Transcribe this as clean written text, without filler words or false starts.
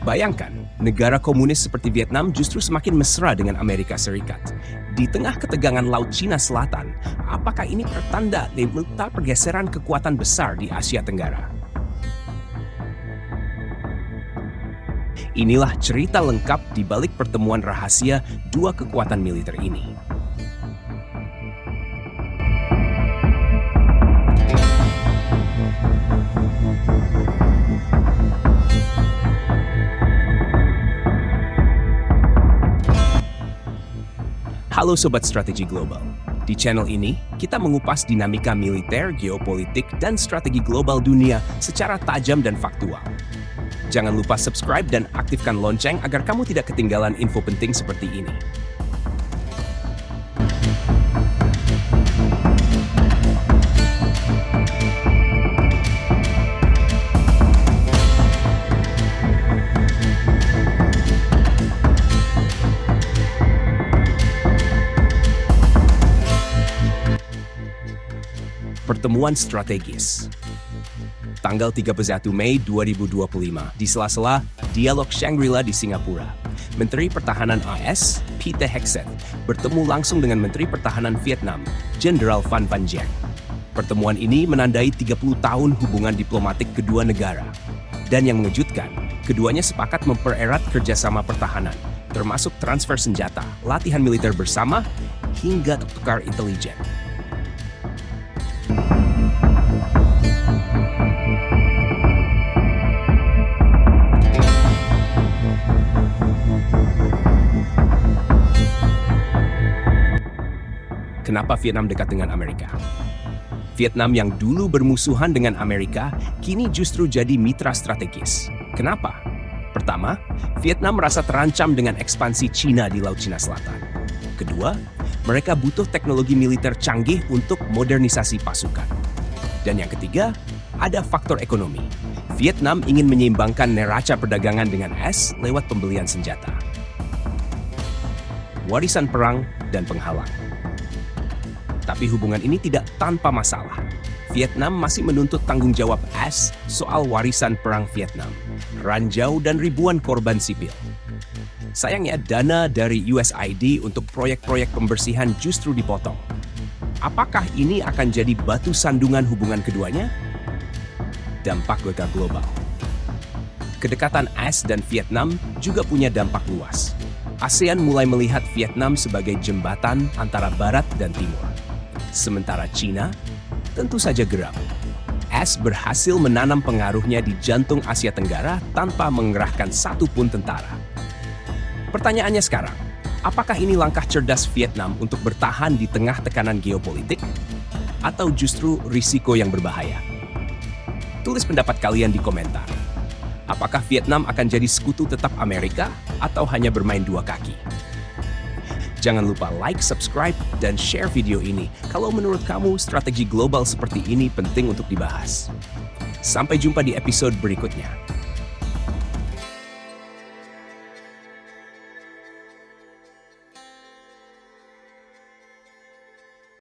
Bayangkan, negara komunis seperti Vietnam justru semakin mesra dengan Amerika Serikat. Di tengah ketegangan Laut Cina Selatan, apakah ini pertanda letak pergeseran kekuatan besar di Asia Tenggara? Inilah cerita lengkap di balik pertemuan rahasia dua kekuatan militer ini. Halo Sobat Strategi Global. Di channel ini, kita mengupas dinamika militer, geopolitik, dan strategi global dunia secara tajam dan faktual. Jangan lupa subscribe dan aktifkan lonceng agar kamu tidak ketinggalan info penting seperti ini. Pertemuan strategis. Tanggal 31 Mei 2025, di sela-sela dialog Shangri-La di Singapura, Menteri Pertahanan AS, Pete Hegseth, bertemu langsung dengan Menteri Pertahanan Vietnam, Jenderal Van Van Giang. Pertemuan ini menandai 30 tahun hubungan diplomatik kedua negara. Dan yang mengejutkan, keduanya sepakat mempererat kerjasama pertahanan, termasuk transfer senjata, latihan militer bersama, hingga tukar intelijen. Kenapa Vietnam dekat dengan Amerika? Vietnam yang dulu bermusuhan dengan Amerika, kini justru jadi mitra strategis. Kenapa? Pertama, Vietnam merasa terancam dengan ekspansi Cina di Laut Cina Selatan. Kedua, mereka butuh teknologi militer canggih untuk modernisasi pasukan. Dan yang ketiga, ada faktor ekonomi. Vietnam ingin menyeimbangkan neraca perdagangan dengan AS lewat pembelian senjata. Warisan perang dan penghalang. Tapi hubungan ini tidak tanpa masalah. Vietnam masih menuntut tanggung jawab AS soal warisan perang Vietnam, ranjau dan ribuan korban sipil. Sayangnya dana dari USAID untuk proyek-proyek pembersihan justru dipotong. Apakah ini akan jadi batu sandungan hubungan keduanya? Dampak global. Kedekatan AS dan Vietnam juga punya dampak luas. ASEAN mulai melihat Vietnam sebagai jembatan antara Barat dan Timur. Sementara Cina tentu saja geram. AS berhasil menanam pengaruhnya di jantung Asia Tenggara tanpa mengerahkan satupun tentara. Pertanyaannya sekarang, apakah ini langkah cerdas Vietnam untuk bertahan di tengah tekanan geopolitik? Atau justru risiko yang berbahaya? Tulis pendapat kalian di komentar. Apakah Vietnam akan jadi sekutu tetap Amerika atau hanya bermain dua kaki? Jangan lupa like, subscribe, dan share video ini kalau menurut kamu strategi global seperti ini penting untuk dibahas. Sampai jumpa di episode berikutnya.